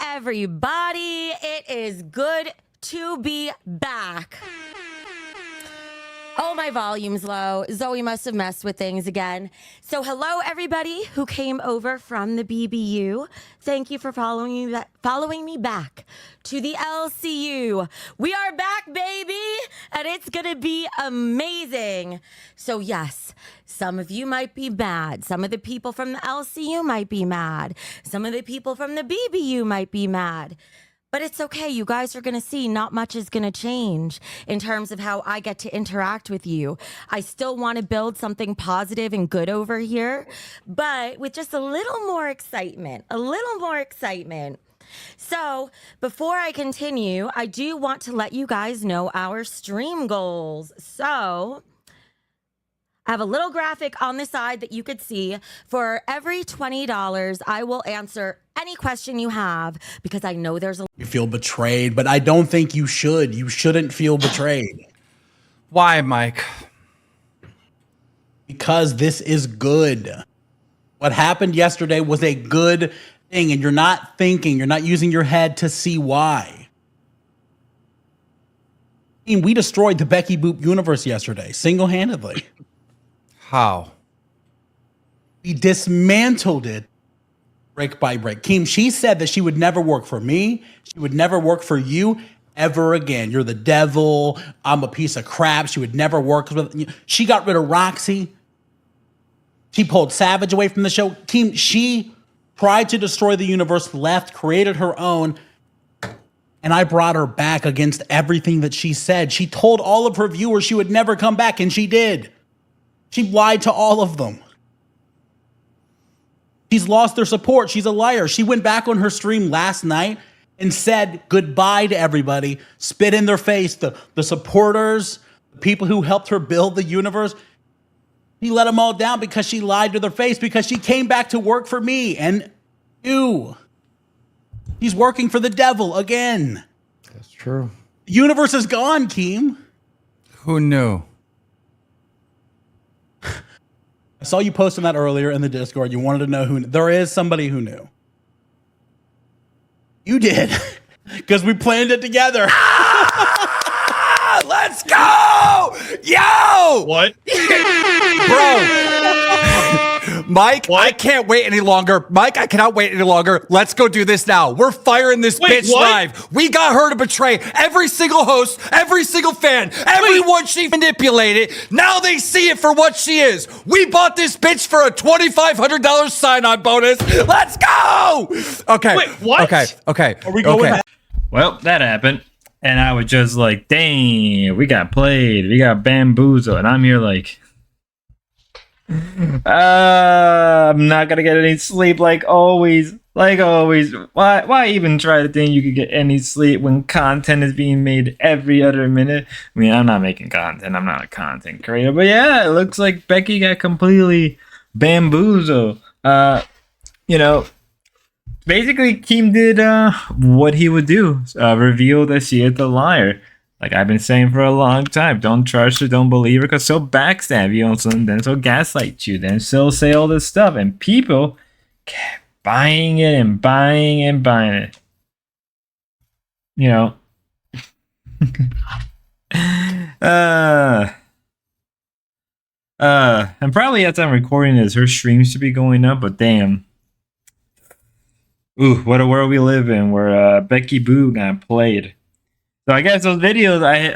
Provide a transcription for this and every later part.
everybody. It is good to be back. Oh, my volume's low. Zoe must have messed with things again. So hello, everybody who came over from the BBU. Thank you for following me back to the LCU. We are back, baby, and it's going to be amazing. So yes, some of you might be mad. Some of the people from the LCU might be mad. Some of the people from the BBU might be mad. But it's okay. You guys are going to see not much is going to change in terms of how I get to interact with you. I still want to build something positive and good over here, but with just a little more excitement, So before I continue, I do want to let you guys know our stream goals. So I have a little graphic on the side that you could see. For every $20, I will answer any question you have because I know there's a... You feel betrayed, but I don't think you should. You shouldn't feel betrayed. Why, Mike? Because this is good. What happened yesterday was a good thing, and you're not thinking, you're not using your head to see why. I mean, we destroyed the Becky Boop universe yesterday, single-handedly. How? We dismantled it brick by brick. Keem, she said that she would never work for me. She would never work for you ever again. You're the devil. I'm a piece of crap. She would never work with you. She got rid of Roxy. She pulled Savage away from the show. Keem, she tried to destroy the universe, left, created her own, and I brought her back against everything that she said. She told all of her viewers she would never come back, and she did. She lied to all of them. She's lost their support. She's a liar. She went back on her stream last night and said goodbye to everybody, spit in their face, the supporters, the people who helped her build the universe. He let them all down because she lied to their face, because she came back to work for me and you. He's working for the devil again. That's true. The universe is gone, Keem. Who knew? I saw you posting that earlier in the Discord. You wanted to know who. There is somebody who knew. You did, because we planned it together. Let's go! Yo! What? Bro. Mike, What? I can't wait any longer. Mike, I cannot wait any longer. Let's go do this now. We're firing this Wait, bitch what? live. We got her to betray every single host, every single fan, everyone she manipulated. Now they see it for what she is. We bought this bitch for a $2,500 sign-on bonus. Let's go! Okay. Wait, what? Okay. Are we going? Okay. Well, that happened. And I was just like, dang, we got played. We got bamboozled. And I'm here like, I'm not going to get any sleep like always. Like always. Why even try to think you could get any sleep when content is being made every other minute? I mean, I'm not making content. I'm not a content creator. But yeah, it looks like Becky got completely bamboozled. Basically, Keem did what he would do, reveal that she is the liar. Like I've been saying for a long time, don't trust her, don't believe her, because she'll backstab you, and then she'll gaslight you, then she'll say all this stuff, and people kept buying it and buying and buying it. You know. And probably as I'm recording this, her stream should be going up, but damn. Ooh, what a world we live in, where Becky Boo got played. So I guess those videos I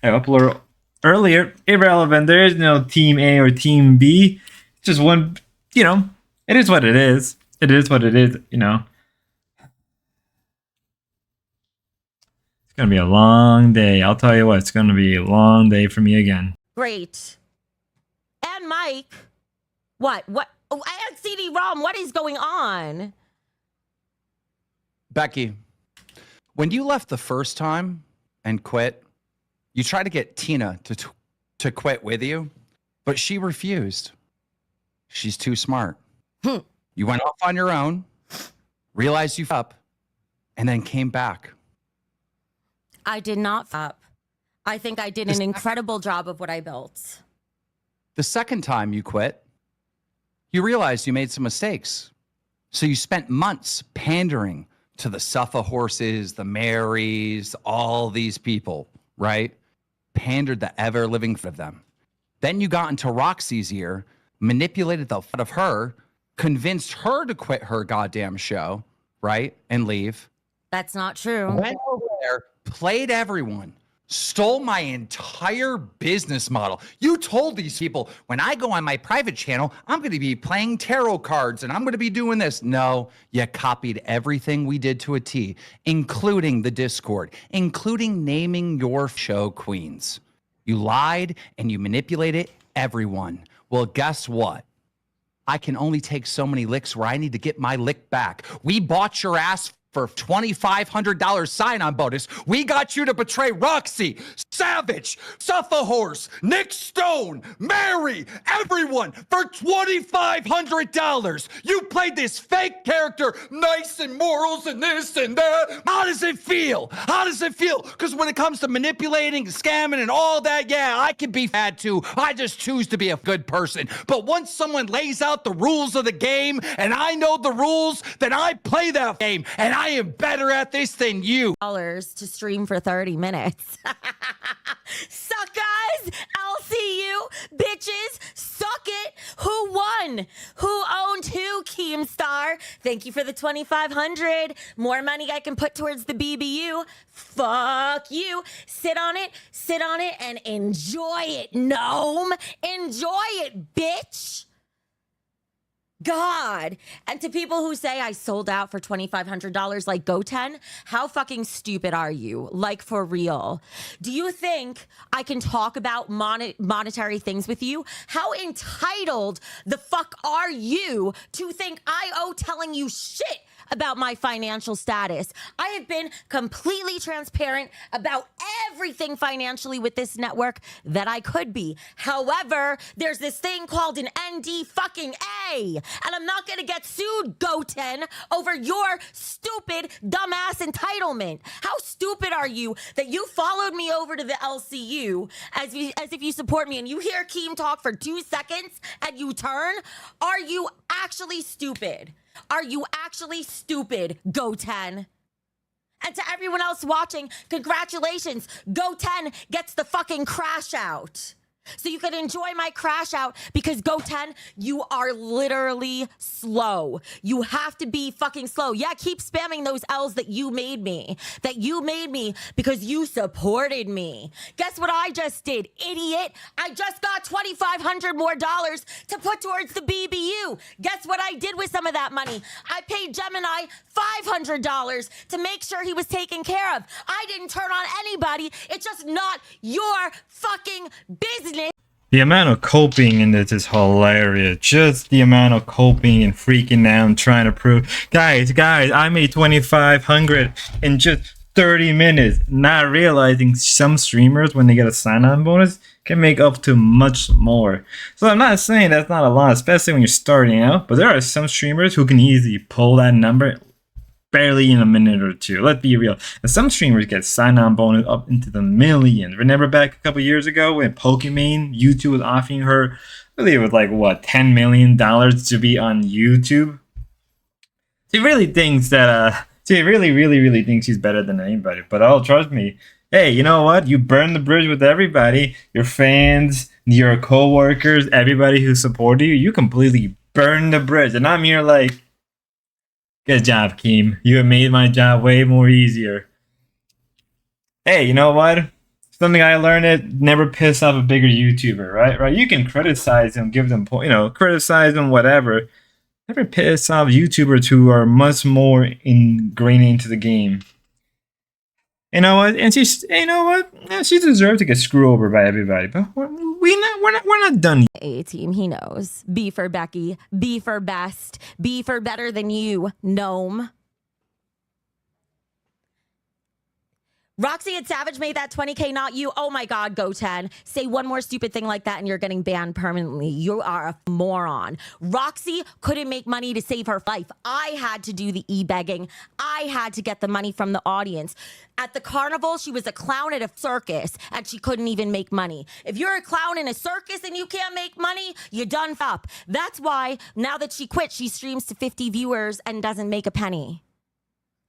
uploaded earlier, irrelevant. There is no Team A or Team B. It's just one. It is what it is. It is what it is. It's gonna be a long day. I'll tell you what. It's gonna be a long day for me again. Great. And Mike, what? Oh, I had CD-ROM. What is going on? Becky, when you left the first time and quit, you tried to get Tina to quit with you, but she refused. She's too smart. You went off on your own, realized you f***ed up, and then came back. I did not f*** up. I think I did an incredible job of what I built. The second time you quit, you realized you made some mistakes. So you spent months pandering to the Suffa horses, the Marys, all these people, right? Pandered the ever living of them. Then you got into Roxy's ear, manipulated the out of her, convinced her to quit her goddamn show, right? And leave. That's not true. Went over there, played everyone, stole my entire business model. You told these people, when I go on my private channel, I'm going to be playing tarot cards and I'm going to be doing this. No, you copied everything we did to a T, including the Discord, including naming your show queens. You lied and you manipulated everyone. Well, guess what? I can only take so many licks where I need to get my lick back. We bought your ass for $2,500 sign-on bonus. We got you to betray Roxy, Savage, Suffa Horse, Nick Stone, Mary, everyone for $2,500. You played this fake character, nice and morals and this and that. How does it feel? How does it feel? Because when it comes to manipulating, scamming, and all that, yeah, I can be bad too. I just choose to be a good person. But once someone lays out the rules of the game and I know the rules, then I play that game and I am better at this than you. Dollars to stream for 30 minutes. Suck, guys. LCU bitches, suck it. Who won? Who owned who? Keemstar. Thank you for the 2,500. More money I can put towards the BBU. Fuck you. Sit on it, and enjoy it, gnome. Enjoy it, bitch. God. And to people who say I sold out for $2,500 like Goten, how fucking stupid are you? Like, for real. Do you think I can talk about monetary things with you? How entitled the fuck are you to think I owe telling you shit about my financial status? I have been completely transparent about everything financially with this network that I could be. However, there's this thing called an ND fucking A, and I'm not gonna get sued, Goten, over your stupid, dumbass entitlement. How stupid are you that you followed me over to the LCU as if you support me, and you hear Keem talk for 2 seconds and you turn? Are you actually stupid? Are you actually stupid, Goten? And to everyone else watching, congratulations. Goten gets the fucking crash out. So you can enjoy my crash out because Goten, you are literally slow. You have to be fucking slow. Yeah, keep spamming those L's that you made me. That you made me because you supported me. Guess what I just did, idiot? I just got $2,500 more to put towards the BBU. Guess what I did with some of that money? I paid Gemini $500 to make sure he was taken care of. I didn't turn on anybody. It's just not your fucking business. The amount of coping in this is hilarious. Just the amount of coping and freaking out and trying to prove, guys, I made 2,500 in just 30 minutes. Not realizing some streamers, when they get a sign-on bonus, can make up to much more. So I'm not saying that's not a lot, especially when you're starting out, but there are some streamers who can easily pull that number barely in a minute or two. Let's be real. And some streamers get sign-on bonus up into the millions. Remember back a couple years ago when Pokimane, YouTube was offering her, I believe it was like, what, $10 million to be on YouTube? She really thinks that, she really thinks she's better than anybody. But oh, trust me. Hey, you know what? You burn the bridge with everybody. Your fans, your co-workers, everybody who supported you. You completely burn the bridge. And I'm here like, good job, Keem. You have made my job way more easier. Hey, you know what? Something I learned it, never piss off a bigger YouTuber, right? You can criticize them, give them, criticize them, whatever. Never piss off YouTubers who are much more ingrained into the game. You know what? And yeah, she deserves to get screwed over by everybody. But we're not done. A-team, he knows. B for Becky. B for best. B for better than you, gnome. Roxy and Savage made that 20K, not you. Oh my God, go 10. Say one more stupid thing like that and you're getting banned permanently. You are a moron. Roxy couldn't make money to save her life. I had to do the e-begging. I had to get the money from the audience. At the carnival, she was a clown at a circus and she couldn't even make money. If you're a clown in a circus and you can't make money, you're done up. That's why now that she quit, she streams to 50 viewers and doesn't make a penny.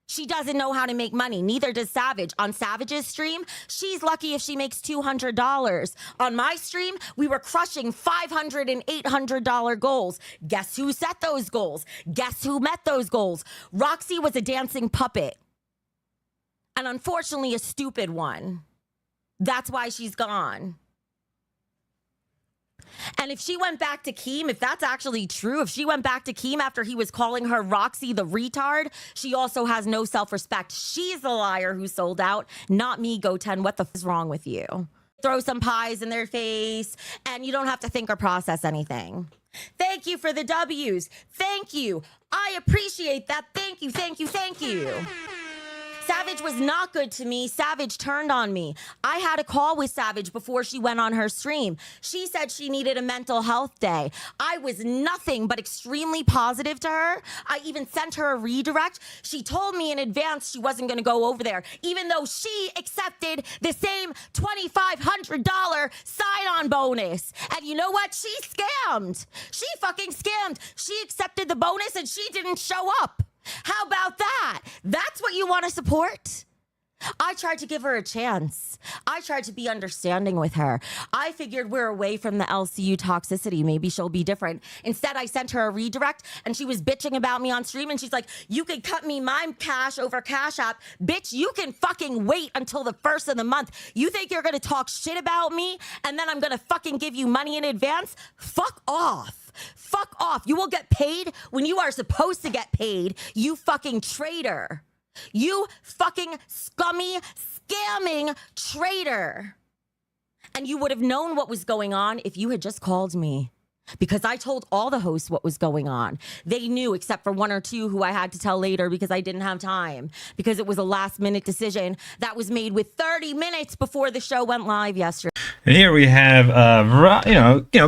She doesn't know how to make money. Neither does Savage. On Savage's stream, she's lucky if she makes $200. On my stream, we were crushing $500 and $800 goals. Guess who set those goals? Guess who met those goals? Roxy was a dancing puppet. And unfortunately, a stupid one. That's why she's gone. And if she went back to Keem, if that's actually true, if she went back to Keem after he was calling her Roxy the retard, she also has no self-respect. She's the liar who sold out, not me, Goten. What the f is wrong with you? Throw some pies in their face, and you don't have to think or process anything. Thank you for the W's. Thank you. I appreciate that. Thank you, thank you, thank you. Savage was not good to me. Savage turned on me. I had a call with Savage before she went on her stream. She said she needed a mental health day. I was nothing but extremely positive to her. I even sent her a redirect. She told me in advance she wasn't going to go over there, even though she accepted the same $2,500 sign-on bonus. And you know what? She scammed. She fucking scammed. She accepted the bonus and she didn't show up. How about that? That's what you want to support? I tried to give her a chance. I tried to be understanding with her. I figured we're away from the LCU toxicity. Maybe she'll be different. Instead, I sent her a redirect and she was bitching about me on stream and she's like, you can cut me my cash over Cash App. Bitch, you can fucking wait until the first of the month. You think you're going to talk shit about me and then I'm going to fucking give you money in advance? Fuck off. Fuck off. You will get paid when you are supposed to get paid, you fucking traitor. You fucking scummy, scamming traitor. And you would have known what was going on if you had just called me. Because I told all the hosts what was going on. They knew, except for one or two who I had to tell later because I didn't have time. Because it was a last-minute decision that was made with 30 minutes before the show went live yesterday. And here we have,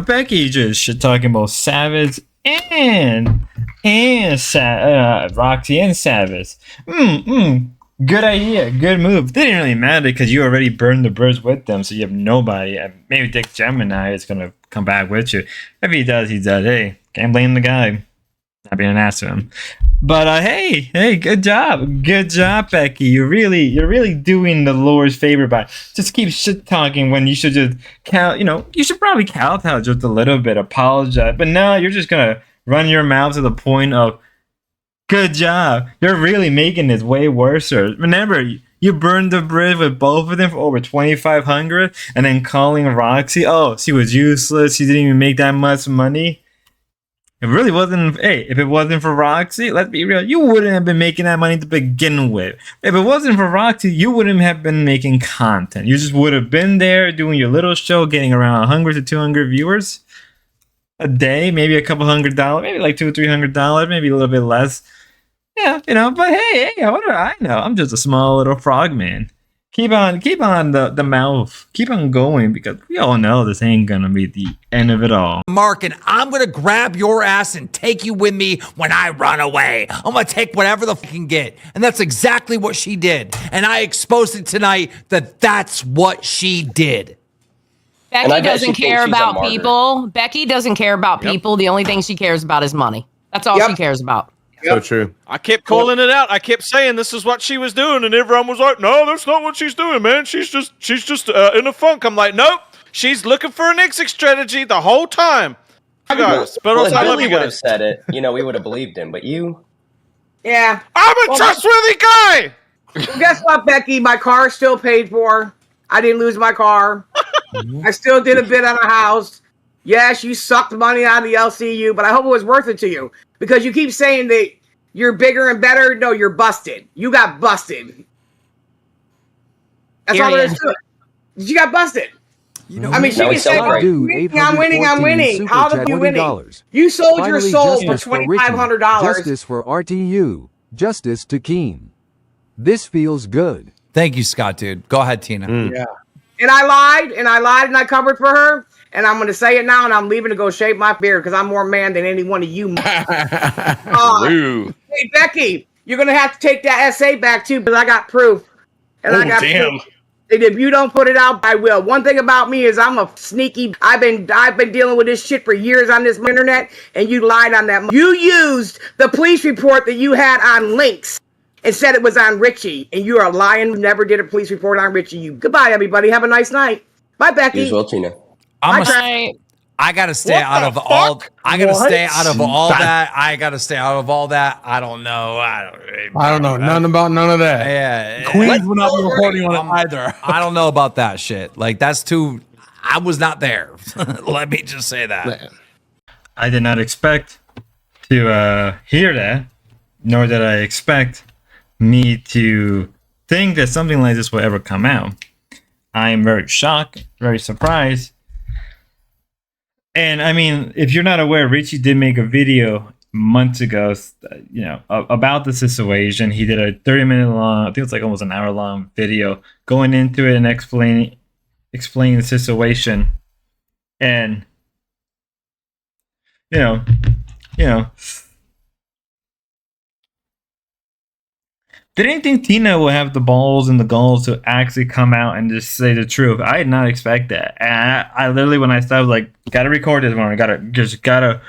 Becky just shit talking about Savage and Roxy and Savage. Good idea, good move. Didn't really matter because you already burned the bridge with them, so you have nobody. Maybe Dick Gemini is gonna come back with you. If he does, he does. Hey, can't blame the guy. Not being an ass to him. But hey, good job, Becky. You're really doing the Lord's favor by just keep shit talking when you should just you should probably kowtow just a little bit, apologize. But no, you're just gonna run your mouth to the point of good job. You're really making this way worse. Remember, you burned the bridge with both of them for over $2,500, and then calling Roxy, oh, she was useless. She didn't even make that much money. It really wasn't. Hey, if it wasn't for Roxy, let's be real, you wouldn't have been making that money to begin with. If it wasn't for Roxy, you wouldn't have been making content. You just would have been there doing your little show, getting around 100 to 200 viewers a day, maybe a couple $100, maybe like $200 or $300, maybe a little bit less. Yeah, but hey, what do I know? I'm just a small little frog man. Keep on the mouth. Keep on going because we all know this ain't gonna be the end of it all. Mark, and I'm gonna grab your ass and take you with me when I run away. I'm gonna take whatever the f I can get. And that's exactly what she did. And I exposed it tonight that that's what she did. Becky doesn't care about people. Becky doesn't care about people. The only thing she cares about is money. That's all she cares about. So true. I kept calling it out. I kept saying this is what she was doing, and everyone was like, "No, that's not what she's doing, man. She's just in a funk." I'm like, "Nope, she's looking for an exit strategy the whole time." You guys, but also I love you would have guys. said it, we would have believed him. But you, Yeah. I'm a trustworthy guy. Guess what, Becky? My car is still paid for. I didn't lose my car. I still did a bid on a house. Yes, you sucked money out of the LCU, but I hope it was worth it to you. Because you keep saying that you're bigger and better. No, you're busted. You got busted. That's all there is to it. You got busted. I mean, she can say, I'm winning. How are you winning? You sold your soul for $2,500. Justice for RTU. Justice to Keem. This feels good. Thank you, Scott, dude. Go ahead, Tina. Yeah. And I lied, and I covered for her. And I'm going to say it now, and I'm leaving to go shave my beard because I'm more man than any one of you. Woo. Hey, Becky, you're going to have to take that essay back, too, because I got proof. And I got damn. proof. And if you don't put it out, I will. One thing about me is I'm a sneaky. I've been dealing with this shit for years on this internet, and you lied on that. You used the police report that you had on Lynx and said it was on Richie, and you're a lying. Never did a police report on Richie. Goodbye, everybody. Have a nice night. Bye, Becky. You as well, Tina. I gotta stay out of all. I gotta stay out of all that. I gotta stay out of all that. I don't know. I don't know nothing about none of that. Yeah, Queens will not be reporting on it either. I don't know about that shit. Like that's too. I was not there. Let me just say that. I did not expect to hear that, nor did I expect me to think that something like this will ever come out. I am very shocked, very surprised. And I mean, if you're not aware, Richie did make a video months ago, about the situation. He did a 30-minute long, I think it's like almost an hour long video going into it and explaining the situation. And you know, didn't think Tina would have the balls and the gulls to actually come out and just say the truth. I did not expect that. And I literally, when I started, like, gotta record this one. Gotta.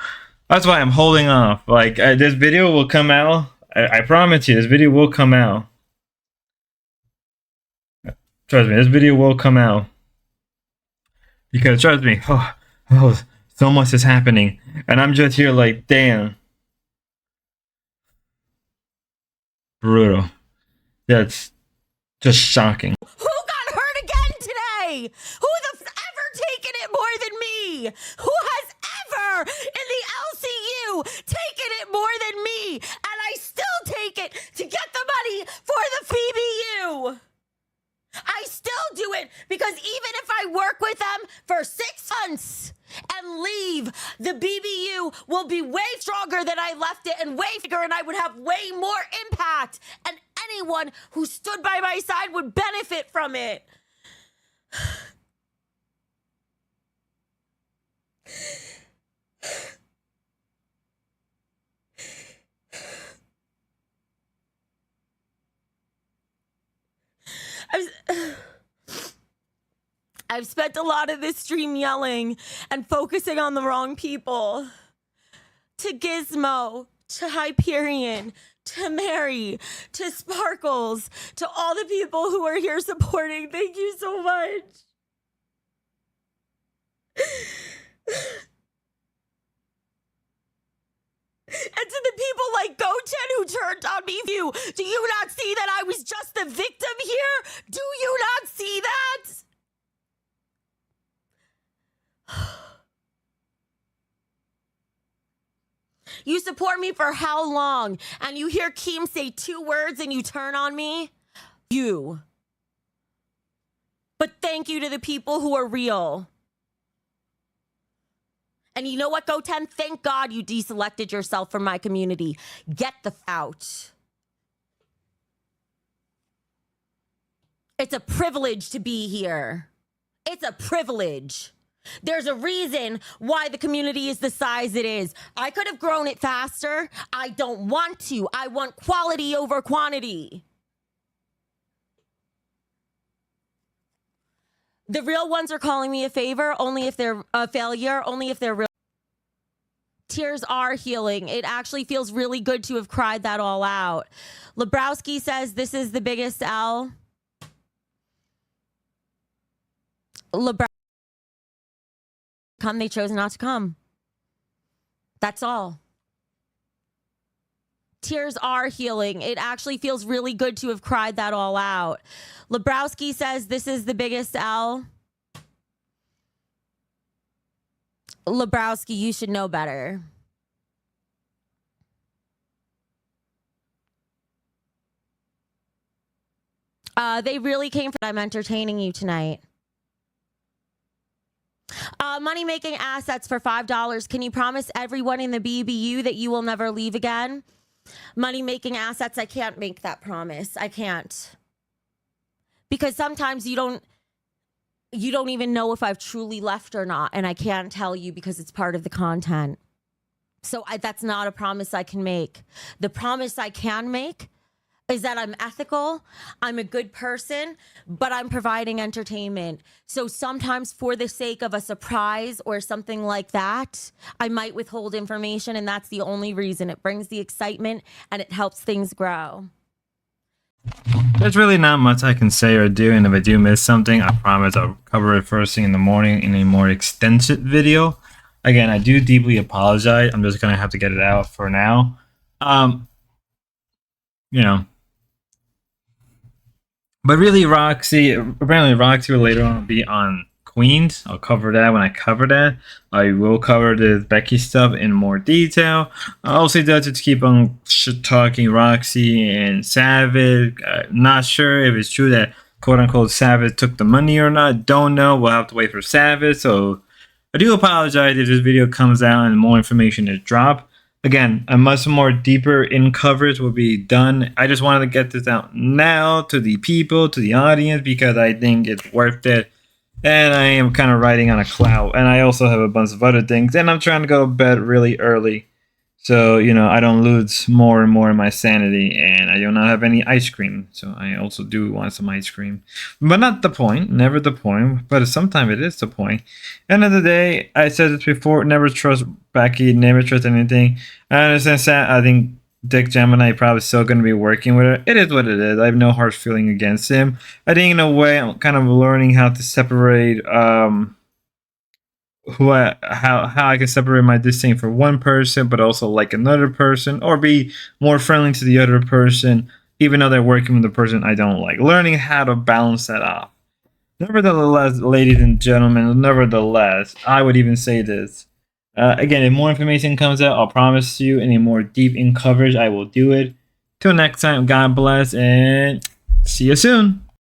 That's why I'm holding off. Like, this video will come out. I promise you, this video will come out. Trust me, this video will come out. Because, trust me, so much is happening. And I'm just here like, damn. Brutal. That's just shocking. Who got hurt again today? Who the ever taken it more than me? Who has ever in the LCU taken it more than me? And I still take it to get the money for the PBU. I still do it because even if I work with them for 6 months and leave, the BBU will be way stronger than I left it and way bigger, and I would have way more impact, and anyone who stood by my side would benefit from it. I've spent a lot of this stream yelling and focusing on the wrong people. To Gizmo, to Hyperion, to Mary, to Sparkles, to all the people who are here supporting. Thank you so much. And to the people like Goten who turned on me, do you not see that I was just the victim here? Do you not see that? You support me for how long? And you hear Keem say 2 words and you turn on me? You. But thank you to the people who are real. And you know what, Goten? Thank God you deselected yourself from my community. Get the f out. It's a privilege to be here. It's a privilege. There's a reason why the community is the size it is. I could have grown it faster. I don't want to. I want quality over quantity. The real ones are calling me a favor, only if they're a failure, only if they're real. Tears are healing. It actually feels really good to have cried that all out. Lebrowski says this is the biggest L. Come, they chose not to come. That's all. Tears are healing. It actually feels really good to have cried that all out. Lebrowski says this is the biggest L. Lebrowski, you should know better. They really came for I'm entertaining you tonight. Money-making assets for $5. Can you promise everyone in the BBU that you will never leave again? Money-making assets, I can't make that promise. I can't. because sometimes you don't even know if I've truly left or not, and I can't tell you because it's part of the content. So that's not a promise I can make. The promise I can make is that I'm ethical, I'm a good person, but I'm providing entertainment. So sometimes for the sake of a surprise or something like that, I might withhold information, and that's the only reason. It brings the excitement and it helps things grow. There's really not much I can say or do, and if I do miss something, I promise I'll cover it first thing in the morning in a more extensive video. Again, I do deeply apologize. I'm just gonna have to get it out for now. You know. But really, apparently Roxy will later on be on Queens. I'll cover that when I cover that. I will cover the Becky stuff in more detail. I also do to keep on talking Roxy and Savage. Not sure if it's true that quote-unquote Savage took the money or not. Don't know. We'll have to wait for Savage. So I do apologize if this video comes out and more information is dropped. Again, a much more deeper in coverage will be done. I just wanted to get this out now to the people, to the audience, because I think it's worth it. And I am kind of riding on a cloud. And I also have a bunch of other things. And I'm trying to go to bed really early. So, you know, I don't lose more and more in my sanity. And I do not have any ice cream. So I also do want some ice cream. But not the point. Never the point. But sometimes it is the point. End of the day, I said this before. Never trust Becky. Never trust anything. I understand that. I think Dick Gemini probably still going to be working with her. It is what it is. I have no harsh feeling against him. I think in a way I'm kind of learning how to separate how I can separate my disdain for one person but also like another person, or be more friendly to the other person even though they're working with the person I don't like. Learning how to balance that off. Nevertheless, ladies and gentlemen, I would even say this. Again, if more information comes out, I'll promise you in a more deep in coverage, I will do it. Till next time, God bless and see you soon.